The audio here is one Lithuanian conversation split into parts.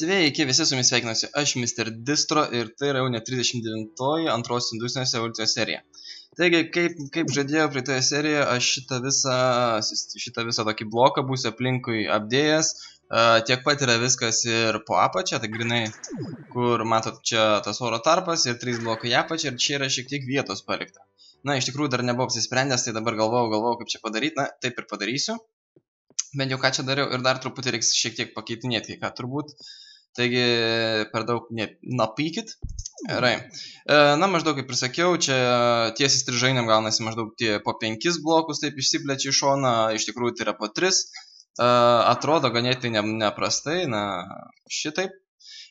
Sveiki, visi su jumis sveikinuosi, aš Mr. Distro ir tai yra jau ne 39-oji antros industrinės evoliucijos serija. Taigi, kaip žadėjau praeitoje serijoje, aš šitą visą tokį bloką būsiu aplinkui apdėjęs. Tiek pat yra viskas ir po apačią, tai grinai, kur matot čia tas oro tarpas ir 3 blokai apačią ir čia yra šiek tiek vietos palikta. Na, iš tikrųjų dar nebuvau apsisprendęs, tai dabar galvojau, kaip čia padaryti, na, taip ir padarysiu. Bent jau ką čia dariau ir dar truputį reiks šiek tiek pakeitinėti, ką turbūt. Taigi, per daug nepykit. Gerai. Na, maždaug kaip ir sakiau, čia tiesiai strižainiam gaunasi maždaug po 5 blokus, taip išsiplečia į šoną, iš tikrųjų tai yra po 3. Atrodo ganėtinai neprastai, na, šitaip.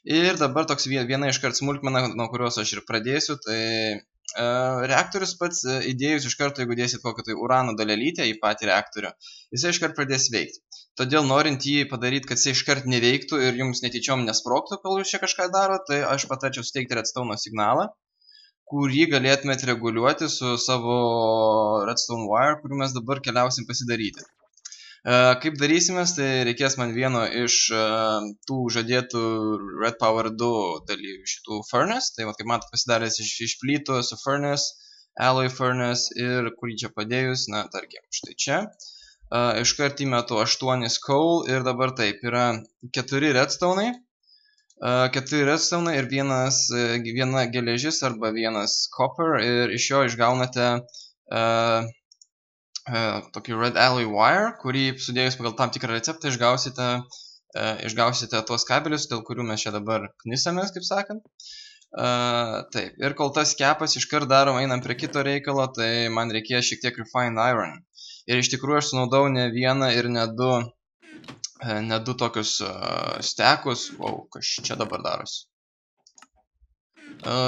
Ir dabar toks viena iškart smulkmena, nuo kurios aš ir pradėsiu, tai reaktorius pats įdėjus iš karto, jeigu dėsit kokią tai urano dalelytę į patį reaktorių, jisai iškart pradės veikti. Todėl norint jį padaryti, kad jisai iškart neveiktų ir jums netyčiom nesprogtų, kol jūs čia kažką daro, tai aš patarčiau suteikti redstone signalą, kurį galėtumėte reguliuoti su savo redstone wire, kurį mes dabar keliausim pasidaryti. Kaip darysimės, tai reikės man vieno iš tų žadėtų Red Power 2 dalyvių šitų furnace. Tai kaip matot pasidaręs iš plytų su furnace, alloy furnace ir kurį čia padėjus, na tarkim, štai čia. Iškart įmetu 8 coal ir dabar taip, yra 4 redstone'ai. 4 redstone'ai ir viena geležis arba vienas copper ir iš jo išgaunate tokį red alloy wire, kurį sudėjus pagal tam tikrą receptą išgausite tuos kabelius, dėl kurių mes čia dabar knisamės, kaip sakant. Taip, ir kol tas kepas iškart darom, einam prie kito reikalo, tai man reikėjo šiek tiek refined iron. Ir iš tikrųjų aš sunaudau ne vieną ir ne du tokius stekus. Wow, kas čia dabar darosi?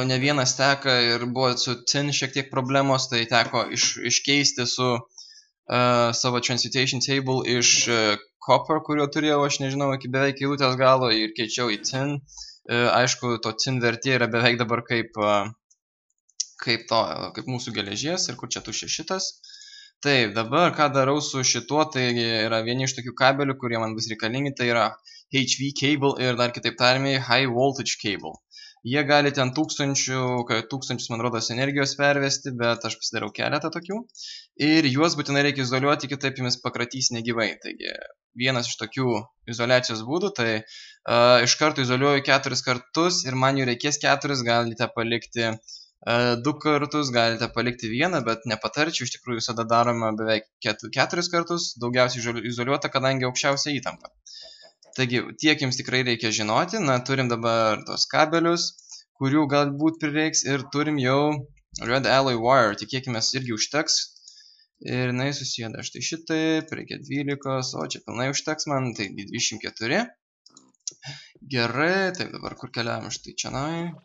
Ne vieną steką ir buvo su tin šiek tiek problemos, tai teko iškeisti su savo transmutation table iš copper, kurio turėjau, aš nežinau, iki beveik eilutės galo ir keičiau į tin. Aišku, to tin vertė yra beveik dabar kaip mūsų geležies ir kur čia tuščia šitas. Taip, dabar ką darau su šituo, tai yra vieni iš tokių kabelių, kurie man bus reikalingi, tai yra HV cable ir dar kitaip tariamai high voltage cable. Jie gali ten tūkstančius, man rodos, energijos pervesti, bet aš pasidariau keletą tokių. Ir juos būtinai reikia izoliuoti, kitaip jumis pakratys negyvai. Taigi, vienas iš tokių izoliacijos būdų, tai iš karto izoliuoju 4 kartus ir man jų reikės 4, galite palikti 2 kartus, galite palikti 1, bet nepatarčiau, iš tikrųjų visada daroma beveik 4 kartus, daugiausiai izoliuota, kadangi aukščiausia įtampa. Taigi, tiek jums tikrai reikia žinoti, na, turim dabar tos kabelius, kurių galbūt prireiks ir turim jau red alloy wire, tikėkime irgi užteks. Ir jinai susėda štai šitaip, reikia 12, o čia pilnai užteks man, tai 24. Gerai, taip dabar kur keliavam, štai čionai.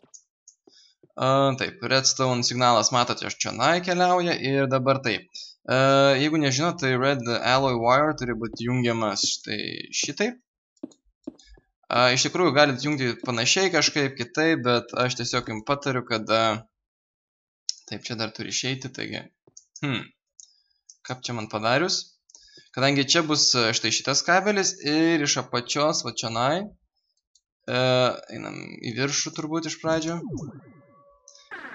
Taip, redstone signalas, matote, aš čionai keliauja ir dabar taip. Jeigu nežinot, tai red alloy wire turi būti jungiamas štai šitaip. Iš tikrųjų galite jungti panašiai kažkaip kitaip, bet aš tiesiog jums patariu, kad taip, čia dar turi išeiti, taigi kaip čia man padarius, kadangi čia bus štai šitas kabelis ir iš apačios, va čionai, einam į viršų turbūt iš pradžio,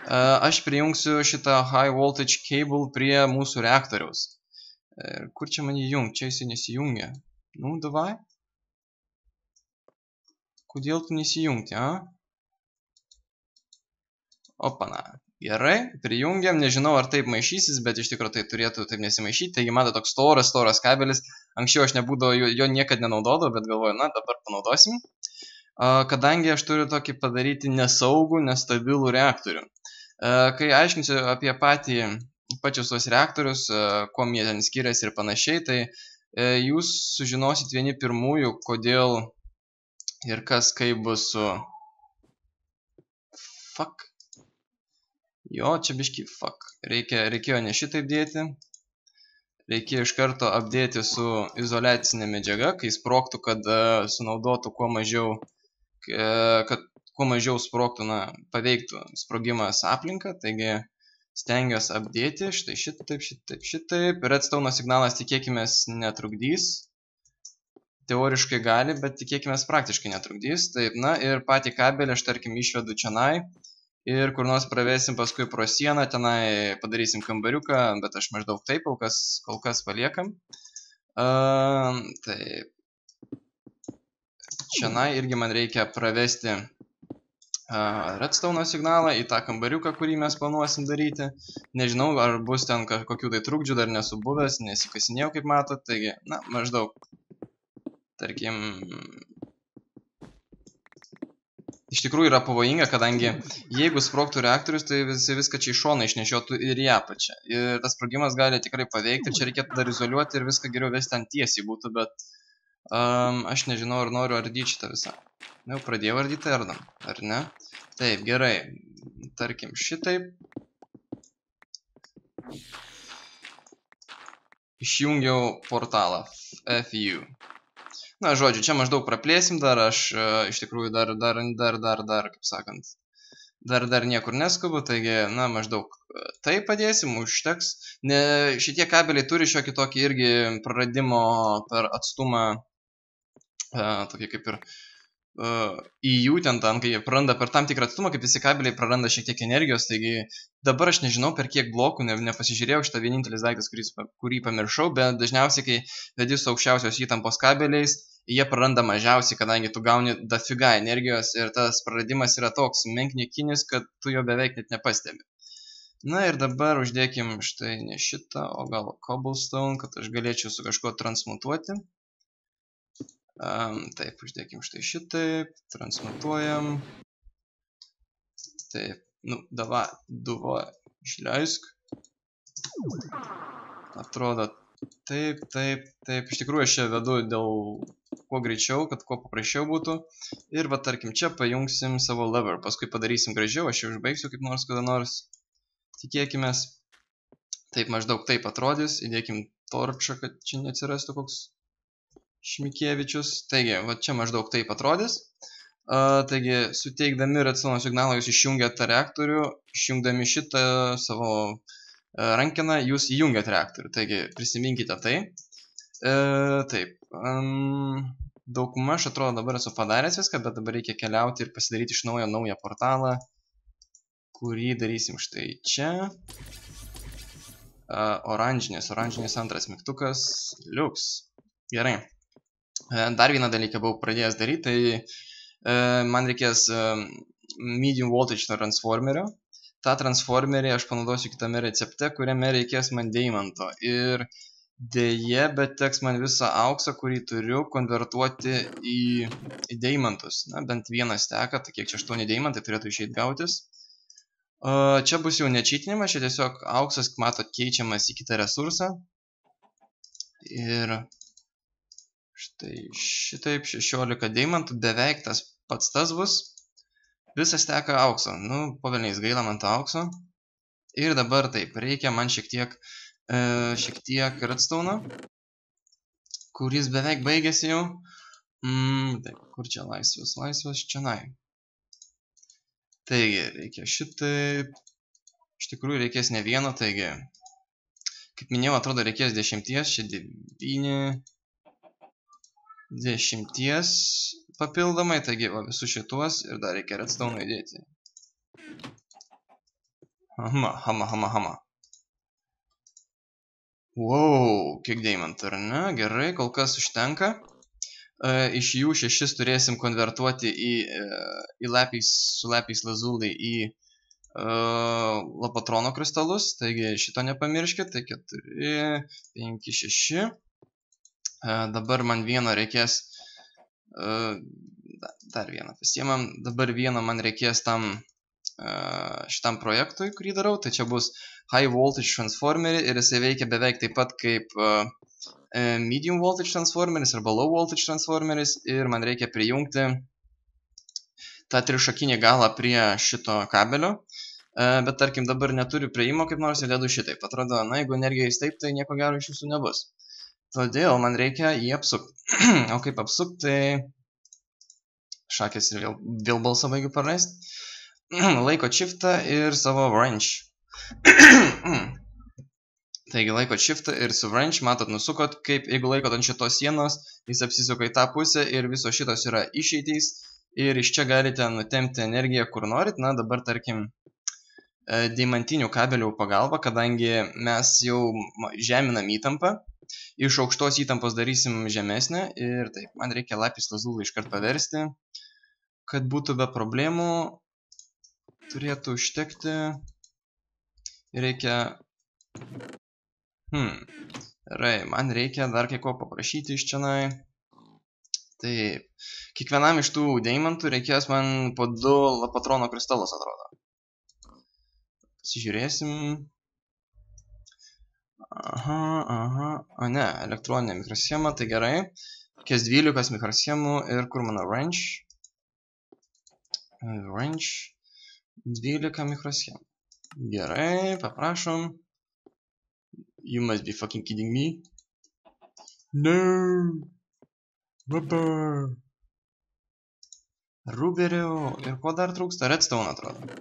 aš prijungsiu šitą high voltage cable prie mūsų reaktoriaus. Kur čia man jį jungt? Čia jisai nesijungia. Nu, davai. Kodėl tu nesijungti, Opana. Gerai, prijungiam, nežinau ar taip maišysis, bet iš tikrųjų tai turėtų taip nesimaišyti. Taigi mato toks storas kabelis. Anksčiau aš jo niekad nenaudodavau, bet galvoju, na dabar panaudosim. Kadangi aš turiu tokį padaryti nesaugų, nestabilų reaktorių. Kai aiškinsiu apie pačius tos reaktorius, kuo jie ten skiriasi ir panašiai, tai jūs sužinosit vieni pirmųjų, kodėl ir kas kaip bus su... Fuck. Jo, čia biški fuck. Reikėjo ne šitaip dėti. Reikėjo iš karto apdėti su izoliacinė medžiaga, kai sprogtų, kad sunaudotų kuo mažiau, kad kuo mažiau sprogtų, paveiktų sprogimas aplinką. Taigi stengiuosi apdėti štai šitaip. Redstone signalas tikėkimės netrukdys. teoriškai gali, bet tikėkime praktiškai netrukdys. Taip, na ir patį kabelį aš tarkim išvedu čionai ir kur nors pravesim paskui pro sieną, tenai padarysim kambariuką, bet aš maždaug taip kol kas paliekam. Taip. Čionai irgi man reikia pravesti redstone signalą į tą kambariuką, kurį mes planuosim daryti. Nežinau, ar bus ten kokių tai trukdžių, dar nesu buvęs, nesikasinėjau, kaip matot. Taigi, na, maždaug, tarkim, iš tikrųjų yra pavojinga, kadangi jeigu sprogtų reaktorius, tai visi viską čia iš šono išnešiotų ir į apačią. Ir tas sprogimas gali tikrai paveikti, ir čia reikėtų dar izoliuoti ir viską geriau vesti ant tiesiai būtų, bet aš nežinau, ar noriu ardyti šitą visą. Jau pradėjau ardyti ardam, ar ne? Taip, gerai. Tarkim, šitaip. Išjungiau portalą. FU. Na, žodžiu, čia maždaug praplėsim dar, aš iš tikrųjų dar, kaip sakant, dar niekur neskubu, taigi, na, maždaug tai padėsim, užteks. Šitie kabeliai turi šiokį tokį irgi praradimo per atstumą, tokį kaip ir į jų ten, kai jie praranda per tam tikrą atstumą, kaip visi kabeliai praranda šiek tiek energijos, taigi dabar aš nežinau per kiek blokų, nepasižiūrėjau, šitą vienintelis daiktas, kurį pamiršau, bet dažniausiai, kai vedi su aukščiausios įtampos kabeliais, jie praranda mažiausiai, kadangi tu gauni dafiga energijos ir tas praradimas yra toks menkniekinis, kad tu jo beveik net nepastebi. Na ir dabar uždėkim štai ne šitą, o gal cobblestone, kad aš galėčiau su kažkuo transmutuoti. Taip, uždėkim štai šitaip, transmutuojam. Taip, nu, duvo, išleisk. Atrodo, taip, iš tikrųjų aš čia vedu dėl kuo greičiau, kad kuo paprasčiau būtų. Ir va, tarkim, čia pajungsim savo lever, paskui padarysim gražiau, aš jau užbaigsiu kaip nors kada nors. Tikėkimės. Taip, maždaug taip atrodys, įdėkim torčą, kad čia neatsirastų koks Šmikievičius. Taigi, va čia maždaug taip atrodys. Taigi, suteikdami redstone signalą jūs išjungiat reaktorių, išjungdami šitą savo rankeną, jūs įjungiat reaktorių. Taigi, prisiminkite tai. Taip. Daugmaž atrodo dabar esu padaręs viską, bet dabar reikia keliauti ir pasidaryti iš naują portalą, kurį darysim štai čia. Oranžinis antras mygtukas. Liuks. Gerai. Dar vieną dalyką buvau pradėjęs daryti, tai man reikės medium voltage transformerio. Ta transformerį aš panaudosiu kitame recepte, kuriame reikės man deimanto. Ir dėje, bet teks man visą auksą, kurį turiu, konvertuoti į deimantus. Na, bent vieną steką, tai kiek čia 8 deimantai turėtų išeit gautis. Čia bus jau nečytinimas, čia tiesiog auksas, matot, keičiamas į kitą resursą. Ir štai šitaip 16 deimantų, beveik tas pats tas bus. Visas teka aukso. Nu, pavelniais gaila man to aukso. Ir dabar taip, reikia man šiek tiek redstone, kuris beveik baigėsi jau. Taip, kur čia laisvas čionai. Taigi, reikia šitaip. Iš tikrųjų reikės ne vieno, taigi, kaip minėjau, atrodo reikės 10, čia 9. 10 papildomai, taigi va, visus šituos ir dar reikia redstone įdėti. Hama. Wow, kiek deimantų, ar ne? Gerai, kol kas užtenka. Iš jų 6 turėsim konvertuoti su lapis lazuli į lapatrono kristalus, taigi šito nepamirškit, tai 4, 5, 6. Dabar man vieno reikės, dar vieną pasiemam, dabar vieno man reikės šitam projektui, kurį darau, tai čia bus high voltage transformerį ir jisai veikia beveik taip pat kaip medium voltage transformeris arba low voltage transformeris ir man reikia prijungti tą trišakinį galą prie šito kabelio, bet tarkim dabar neturiu prieimo kaip nors ir dedu šitaip, atrodo, na jeigu energija įsteip, tai nieko gero iš jūsų nebus. Todėl man reikia jį apsukti. O kaip apsukti, tai šakės ir vėl balsą baigiu praleisti. Laiko shiftą ir savo wrench. Taigi laikot shiftą ir su wrench, matot, nusukot, kaip jeigu laikot ant šitos sienos, jis apsisuka į tą pusę ir visos šitos yra išeitys ir iš čia galite nutempti energiją kur norit. Na dabar tarkim deimantinių kabelių pagalba, kadangi mes jau žeminam įtampą, iš aukštos įtampos darysim žemesnę ir taip, man reikia lapis lazulį iškart paversti, kad būtų be problemų, turėtų užtekti, reikia, gerai, man reikia dar kai ko paprašyti iš čianai, taip, kiekvienam iš tų deimantų reikės man po 2 patrono kristalus atrodo. Pasižiūrėsim. O ne, elektroninė mikroschema, tai gerai. Reikės 12 mikroschemų ir kur mano wrench? Wrench 12 mikroschemų. Gerai, paprašom. You must be fucking kidding me. No! Rubber! Ruberio. Ir ko dar trūksta? Redstone atrodo.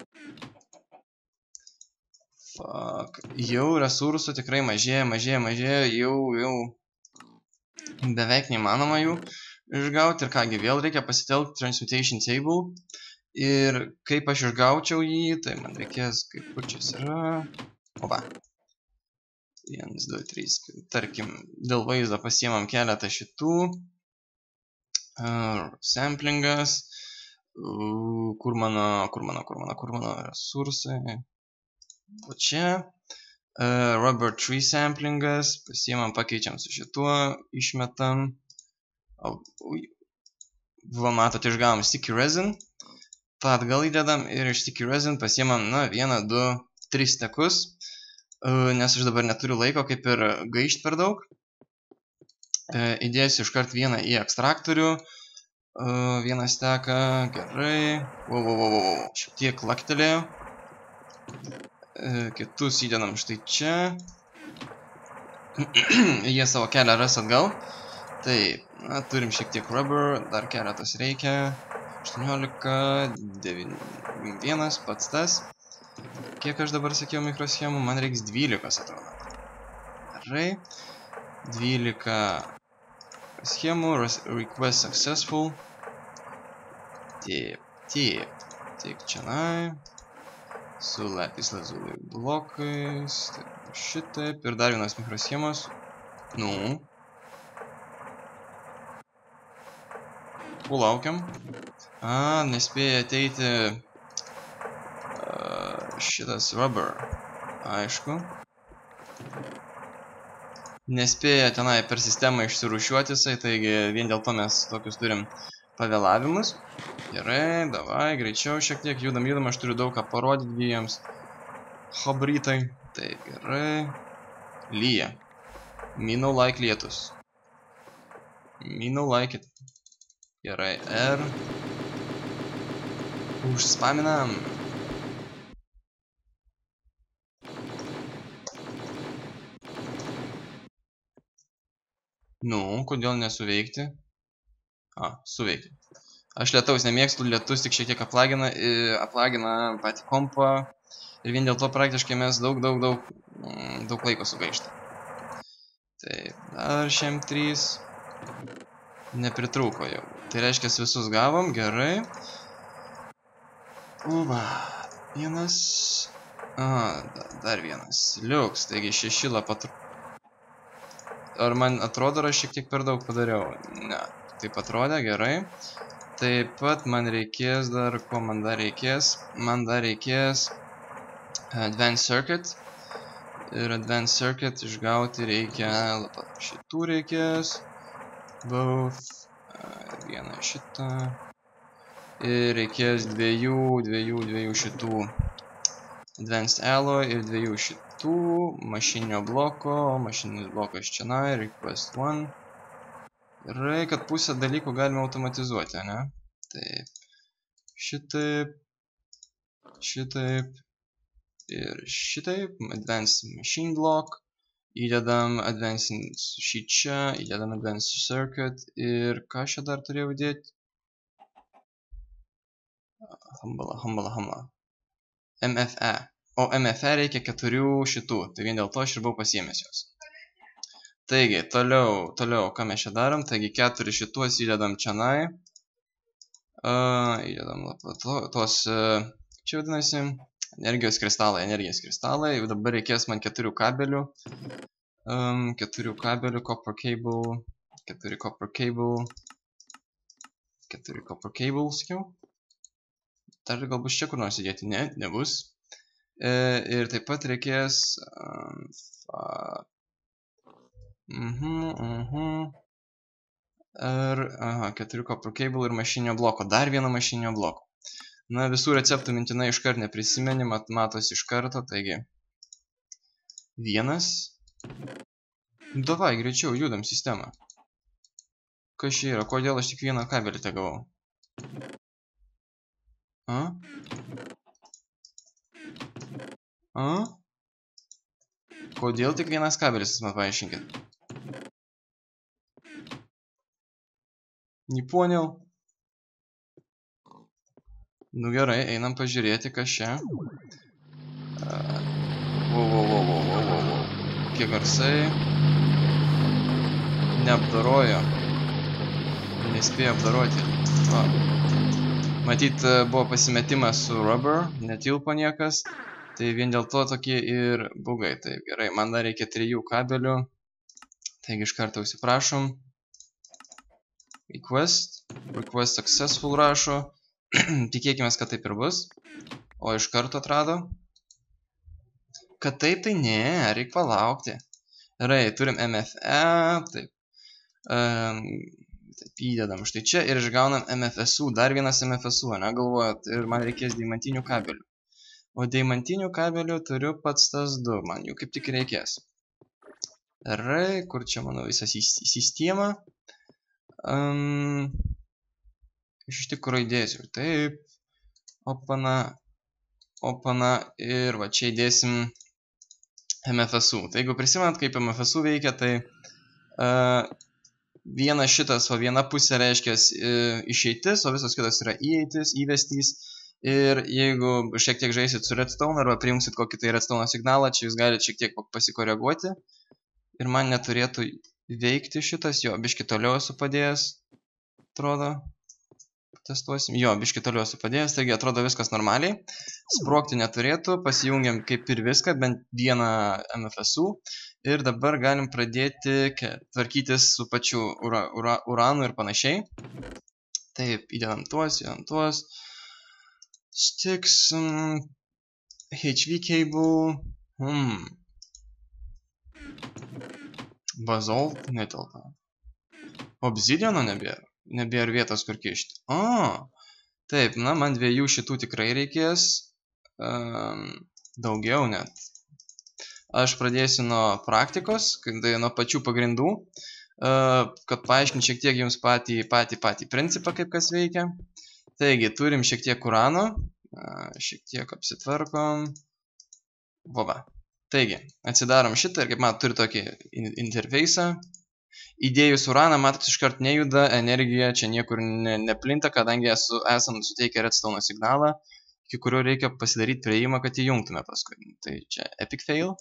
Fuck. Jau resursų tikrai mažėja, jau beveik neįmanoma jų išgauti. Ir kągi, vėl reikia pasitelkti transmutation table. Ir kaip aš išgaučiau jį, tai man reikės, kur čia yra. Opa. 1, 2, 3. Tarkim, dėl vaizdo pasiemam keletą šitų. Samplingas. Kur mano resursai. O čia rubber tree samplingas, pasiemam, pakeičiam su šituo, išmetam. Va, matot, išgavom sticky resin, tą atgal įdedam ir iš sticky resin pasiemam, 1, 2, 3 stekus, nes aš dabar neturiu laiko kaip ir gaišt per daug. Įdėsiu iškart vieną į ekstraktorių, vieną steką, gerai, šiek tiek laktelėjau. Kitus įdedam štai čia. Jie savo kelią ras atgal. Taip, turim šiek tiek rubber, dar keletas reikia. 18, 9, 1, pats tas. Kiek aš dabar sakiau mikroschemų? Man reiks 12 atrodo. Gerai. 12 schemų, request successful. Taip, čianai. Su lapis lazuli blokais, šitaip, ir dar vienas mikroschemas. Laukiam. Nespėja ateiti šitas rubber, aišku. Nespėja tenai per sistemą išsirūšiuoti jisai, taigi vien dėl to mes tokius turim pavėlavimus. Gerai, davai, greičiau šiek tiek judam, aš turiu daug ką parodyti jiems. Habrytai. Taip, gerai. Lyja. Minau like lietus. Minau like it. Gerai, R. Užspaminam. Kodėl nesuveikti? Suveikti. Aš lietaus nemėgstu, lietus tik šiek tiek aplagina patį kompą ir vien dėl to praktiškai mes daug laiko sugaištam. Taip, dar šiam 3 nepritrūko jau. Tai reiškia, visus gavom, gerai. Vienas. Dar vienas. Liuks, taigi 6 lapatru. Ar man atrodo, aš šiek tiek per daug padariau? Ne, taip atrodė, gerai. Taip pat man reikės dar, ko man dar reikės? Man dar reikės Advanced Circuit. Ir Advanced Circuit išgauti reikia, šitų reikės. Both. Vieną šitą. Ir reikės dviejų šitų Advanced Alloy ir 2 šitų mašininio bloko. Mašininis blokas čianai, request 1. Gerai, kad pusę dalykų galime automatizuoti, ne? Taip. Šitaip ir šitaip. Advanced Machine Block. Įdedam Advanced šį čia, įdedam Advanced Circuit. Ir ką aš čia dar turėjau dėti? Hambala. MFE. o MFE reikia 4 šitų, tai vien dėl to aš ir buvau pasiėmęs juos. Taigi, toliau, ką mes čia darom, taigi 4 šituos įdedam čianai, įdedam tos, čia vadinasi, energijos kristalai, dabar reikės man 4 kabelių, 4 kabelių, copper cable, 4 copper cable, sakiau. Dar gal bus čia kur nors įdėti, ne, nebus. Ir taip pat reikės ir 4 copper cable ir mašininio bloko, dar vieno mašininio bloko. Na, visų receptų mintinai iškart neprisimeni, matosi iš karto, taigi 1. Davai, greičiau, judam sistemą. Kas čia yra, kodėl aš tik vieną kabelį te gavau? Kodėl tik vienas kabelis, man paaiškinkit? Nepoнял. Nu gerai, einam pažiūrėti, kas čia. Kokie garsai. Neapdarojo. Nespėjo apdaroti. Matyt, buvo pasimetimas su rubber, netilpo niekas. Tai vien dėl to tokie ir bugai. Tai gerai, man dar reikia 3 kabelių. Taigi iš karto užsiprašom. Request successful rašo. Tikėkime, kad taip ir bus. O iš karto atrado. Kad taip, tai ne, reikia palaukti. Gerai, turim MFE. Taip. Taip įdedam štai čia ir išgaunam MFSU. Dar vienas MFSU, ne, galvojat. Ir man reikės deimantinių kabelių. O deimantinių kabelių turiu pats tas 2. Man jų kaip tik reikės. Gerai, kur čia mano visą sistemą. Iš tikrųjų įdėsiu. Taip. Opana ir va čia įdėsim MFSU. Tai jeigu prisimenat, kaip MFSU veikia, tai viena šitas, o viena pusė reiškia išeitis, o visos kitos yra įeitis, įvestys. Ir jeigu šiek tiek žaisit su redstone arba priimsit kokį tai redstone signalą, čia jūs galite šiek tiek pasikoreguoti. Ir man neturėtų veikti šitas, jo, biški toliau esu padėjęs, atrodo, testuosim, jo, biški toliau esu padėjęs, taigi atrodo viskas normaliai, sprogti neturėtų, pasijungiam kaip ir viską, bent vieną MFSU ir dabar galim pradėti tvarkytis su pačiu uranu ir panašiai. Taip, įdedam tuos, sticks, HV cable, Basalt netelpa. Obsidiano nebėra vietos kur kišti. Taip, na, man 2 šitų tikrai reikės. Daugiau net. Aš pradėsiu nuo praktikos, nuo pačių pagrindų, kad paaiškinti šiek tiek jums patį principą, kaip kas veikia. Taigi, turim šiek tiek urano. Šiek tiek apsitvarkom. Voba. Taigi, atsidarom šitą ir kaip matot, turi tokį interfeisą. Įdėjus uraną, matot, iškart nejuda, energija čia niekur neplinta, kadangi esam suteikę redstone signalą, iki kurio reikia pasidaryti prieimą, kad įjungtume paskui. Tai čia epic fail.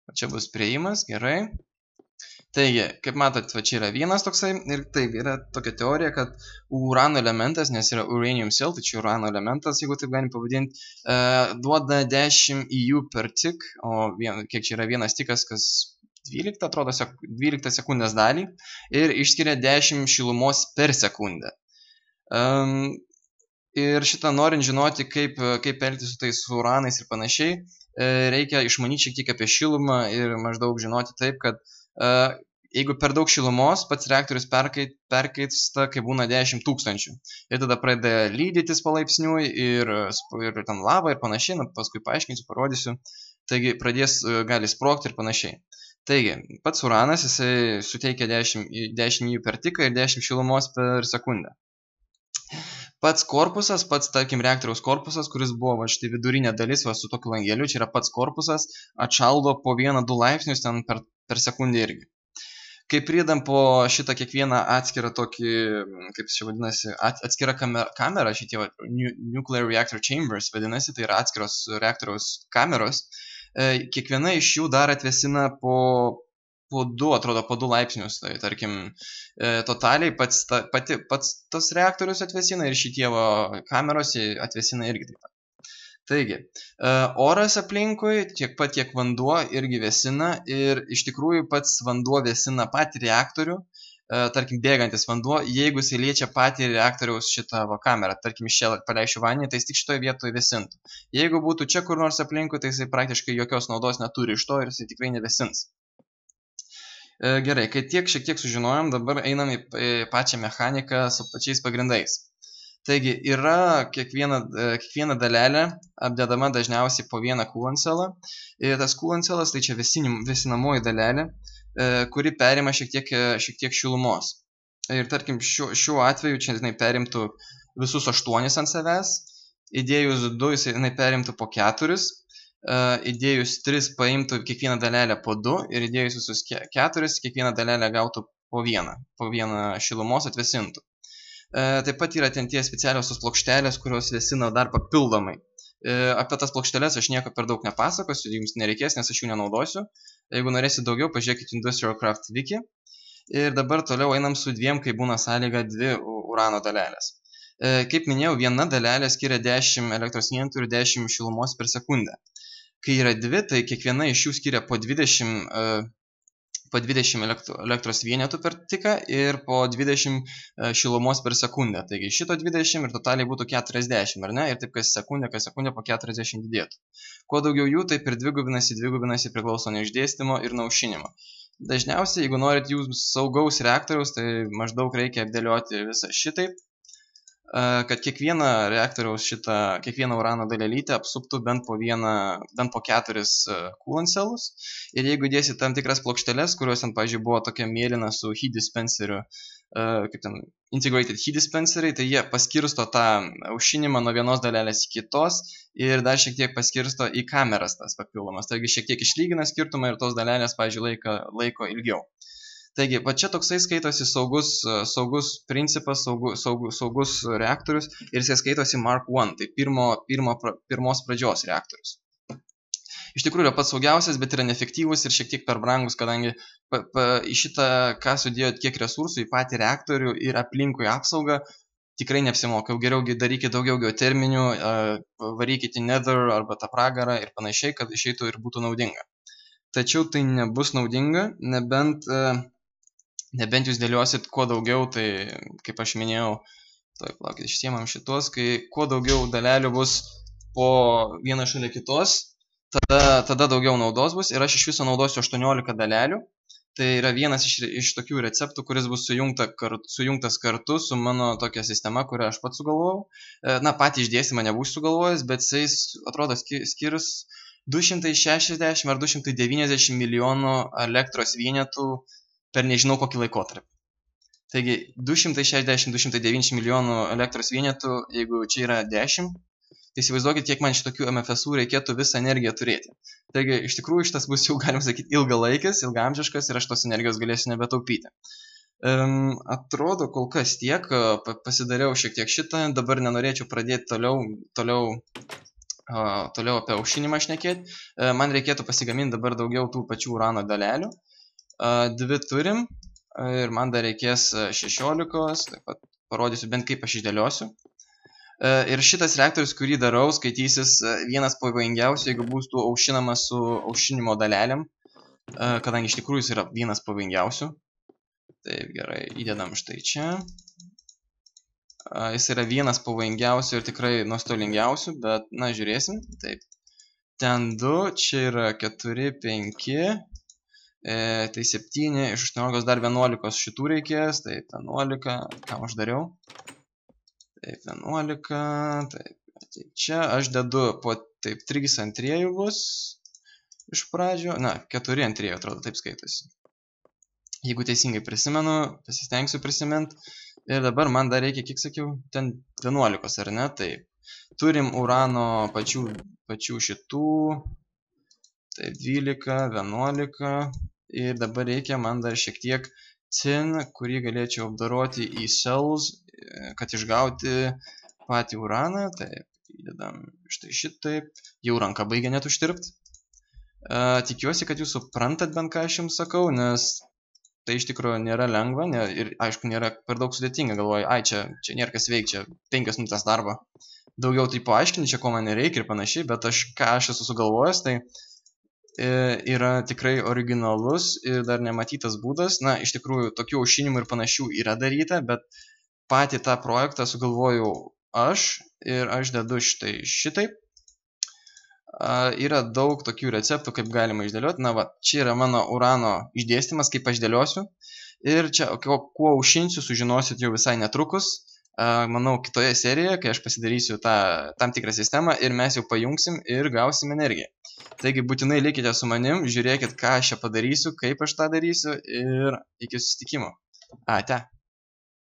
O čia bus prieimas, gerai. Taigi, kaip matot, va čia yra vienas toksai ir taip, yra tokia teorija, kad urano elementas, nes yra uranium cell, tai čia urano elementas, jeigu taip galim pavadinti, duoda 10 EU per tick, o kiek čia yra vienas tikas, kas 12, atrodo, 12 sekundės dalį ir išskiria 10 šilumos per sekundę. Ir šitą norint žinoti, kaip elgtis su tais uranais ir panašiai, reikia išmanyti šiek tiek apie šilumą ir maždaug žinoti taip, kad jeigu per daug šilumos, pats reaktorius perkaitsta, kai būna 10 000. Ir tada pradeda lydytis palaipsniui ir ten lava ir panašiai, paskui paaiškinsiu, parodysiu. Taigi gali sprogti ir panašiai. Taigi, pats uranas, jisai suteikia 10 jų per tiką ir 10 šilumos per sekundę. Pats korpusas, tarkim, reaktoriaus korpusas, kuris buvo štai vidurinė dalis su tokiu langeliu, čia yra pats korpusas, atšaldo po 1-2 laipsnius ten per sekundę irgi. Kai pridedam po šitą kiekvieną atskirą tokį, kaip čia vadinasi, atskira kamera, šitie nuclear reactor chambers vadinasi, tai yra atskiros reaktoriaus kameros, kiekviena iš jų dar atvėsina po 2 laipsnius, tai tarkim, totaliai pats tas reaktorius atvėsina ir šitie kameros atvėsina irgi taip pat. Taigi, oras aplinkui, tiek pat kiek vanduo irgi vėsina ir iš tikrųjų pats vanduo vėsina patį reaktorių, tarkim, bėgantis vanduo, jeigu jis liečia patį reaktoriaus šitą kamerą, tarkim, iš čia paleišiu vandenį, tai jis tik šitoje vietoje vėsintų. Jeigu būtų čia kur nors aplinkui, tai jisai praktiškai jokios naudos neturi iš to ir jisai tikrai nevėsins. Gerai, kai šiek tiek sužinojom, dabar einam į pačią mechaniką su pačiais pagrindais. Taigi, yra kiekviena dalelė apdedama dažniausiai po vieną coolant celą. Ir tas coolant celas, tai čia vėsinamoji dalelė, kuri perima šiek tiek šilumos. Ir tarkim, šiuo atveju čia jinai perimtų visus 8 ant savęs, įdėjus 2 jinai perimtų po 4, įdėjus 3 paimtų kiekvieną dalelę po 2 ir įdėjus visus 4 kiekvieną dalelę gautų po vieną šilumos atvėsintų. Taip pat yra ten tie specialiosios plokštelės, kurios vėsina dar papildomai. Apie tas plokšteles aš nieko per daug nepasakosiu, jums nereikės, nes aš jų nenaudosiu. Jeigu norėsit daugiau, pažiūrėkite Industrial Craft Wiki. Ir dabar toliau einam su 2, kai būna sąlyga 2 urano dalelės. Kaip minėjau, viena dalelė skiria 10 elektros vienetų ir 10 šilumos per sekundę. Kai yra 2, tai kiekviena iš jų skiria po 20 elektros vienetų per tiką ir po 20 šilumos per sekundę. Taigi šito 20 ir totaliai būtų 40, ar ne? Ir taip kas sekundę po 40 didėtų. Kuo daugiau jų, taip ir dvigubinasi priklauso nuo išdėstymo ir nuo aušinimo. Dažniausiai, jeigu norit jūs saugaus reaktoriaus, tai maždaug reikia apdėlioti visą šitaip, kad kiekviena reaktoriaus kiekviena urano dalelytė apsuptų bent po 4 coolant celus. Ir jeigu dėsit tam tikras plokšteles, kurios ten, pavyzdžiui, buvo tokia mėlyna su heat dispenseriu, kaip ten integrated heat dispenseriai, tai jie paskirsto tą aušinimą nuo vienos dalelės į kitos ir dar šiek tiek paskirsto į kameras tas papildomas. Taigi šiek tiek išlygina skirtumą ir tos dalelės, pavyzdžiui, laiko ilgiau. Taigi, va čia toksai skaitosi saugus principas, saugus reaktorius ir jisai skaitosi Mark I, tai pirmos pradžios reaktorius. Iš tikrųjų yra pats saugiausias, bet yra neefektyvus ir šiek tiek per brangus, kadangi į šitą, ką sudėjot kiek resursų, į patį reaktorių ir aplinkui apsaugą, tikrai neapsimoka. Geriau darykite daugiau geoterminių, varykite nether arba tą pragarą ir panašiai, kad išeitų ir būtų naudinga. Tačiau tai nebus naudinga, nebent jūs dėliosit kuo daugiau, tai kaip aš minėjau, išsiemam šitos, kai kuo daugiau dalelių bus po vieną šalia kitos, tada daugiau naudos bus ir aš iš viso naudosiu 18 dalelių. Tai yra vienas iš tokių receptų, kuris bus sujungtas kartu su mano tokia sistema, kurią aš pats sugalvojau. Na, patį išdėstymą nebūsiu sugalvojęs, bet jis atrodo skirs 260 ar 290 milijonų elektros vienetų per nežinau kokį laikotarpį. Taigi 260-290 milijonų elektros vienetų, jeigu čia yra 10, tai įsivaizduokit, kiek man šitokių MFSų reikėtų visą energiją turėti. Taigi iš tikrųjų šitas bus jau, galim sakyti, ilgalaikis, ilgaamžiškas ir aš tos energijos galėsiu nebetaupyti. Atrodo, kol kas tiek, pasidariau šiek tiek šitą, dabar nenorėčiau pradėti toliau apie aušinimą šnekėti. Man reikėtų pasigaminti dabar daugiau tų pačių urano dalelių. 2 turim ir man dar reikės 16, taip pat parodysiu bent kaip aš išdėliosiu. Ir šitas reaktorius, kurį darau, skaitysis vienas pavojingiausių, jeigu būtų aušinamas su aušinimo dalelėm, kadangi iš tikrųjų jis yra vienas pavojingiausių. Taip, gerai, įdedam štai čia. Jis yra vienas pavojingiausių ir tikrai nuostolingiausių, bet, na, žiūrėsim. Taip, ten 2, čia yra 4, 5, tai 7, iš 18 dar 11 šitų reikės, taip, 11, ką aš dariau. Taip, 11, taip, čia aš dedu po, taip, 3 ant 3 bus iš pradžio, na, 4 ant 3 atrodo, taip skaitosi. Jeigu teisingai prisimenu, pasistengsiu prisimint. Ir dabar man dar reikia, kiek sakiau, ten 11, ar ne? Taip, turim urano pačių šitų, taip, 12, 11 Ir dabar reikia man dar šiek tiek tin, kurį galėčiau apdoroti į cells, kad išgauti patį uraną. Taip, įdedam štai šitaip. Jau ranka baigia net užtirpt. Tikiuosi, kad jūs suprantat bent ką aš jums sakau, nes tai iš tikrųjų nėra lengva ir aišku nėra per daug sudėtinga. Galvoju, ai čia nėra kas veik, čia 5 minutės darbo. Daugiau tai paaiškinti, čia ko man nereikia ir panašiai, bet ką aš esu sugalvojęs, tai yra tikrai originalus ir dar nematytas būdas. Na, iš tikrųjų, tokių aušinimų ir panašių yra daryta, bet patį tą projektą sugalvojau aš ir aš dedu šitaip. Yra daug tokių receptų, kaip galima išdėlioti. Na, va, čia yra mano urano išdėstymas, kaip aš dėliosiu. Ir čia, kuo aušinsiu, sužinosit jau visai netrukus. Manau, kitoje serijoje, kai aš pasidarysiu tam tikrą sistemą ir mes jau pajungsim ir gausim energiją. Taigi būtinai likite su manim, žiūrėkit, ką aš čia padarysiu, kaip aš tą darysiu ir iki susitikimo. Ate.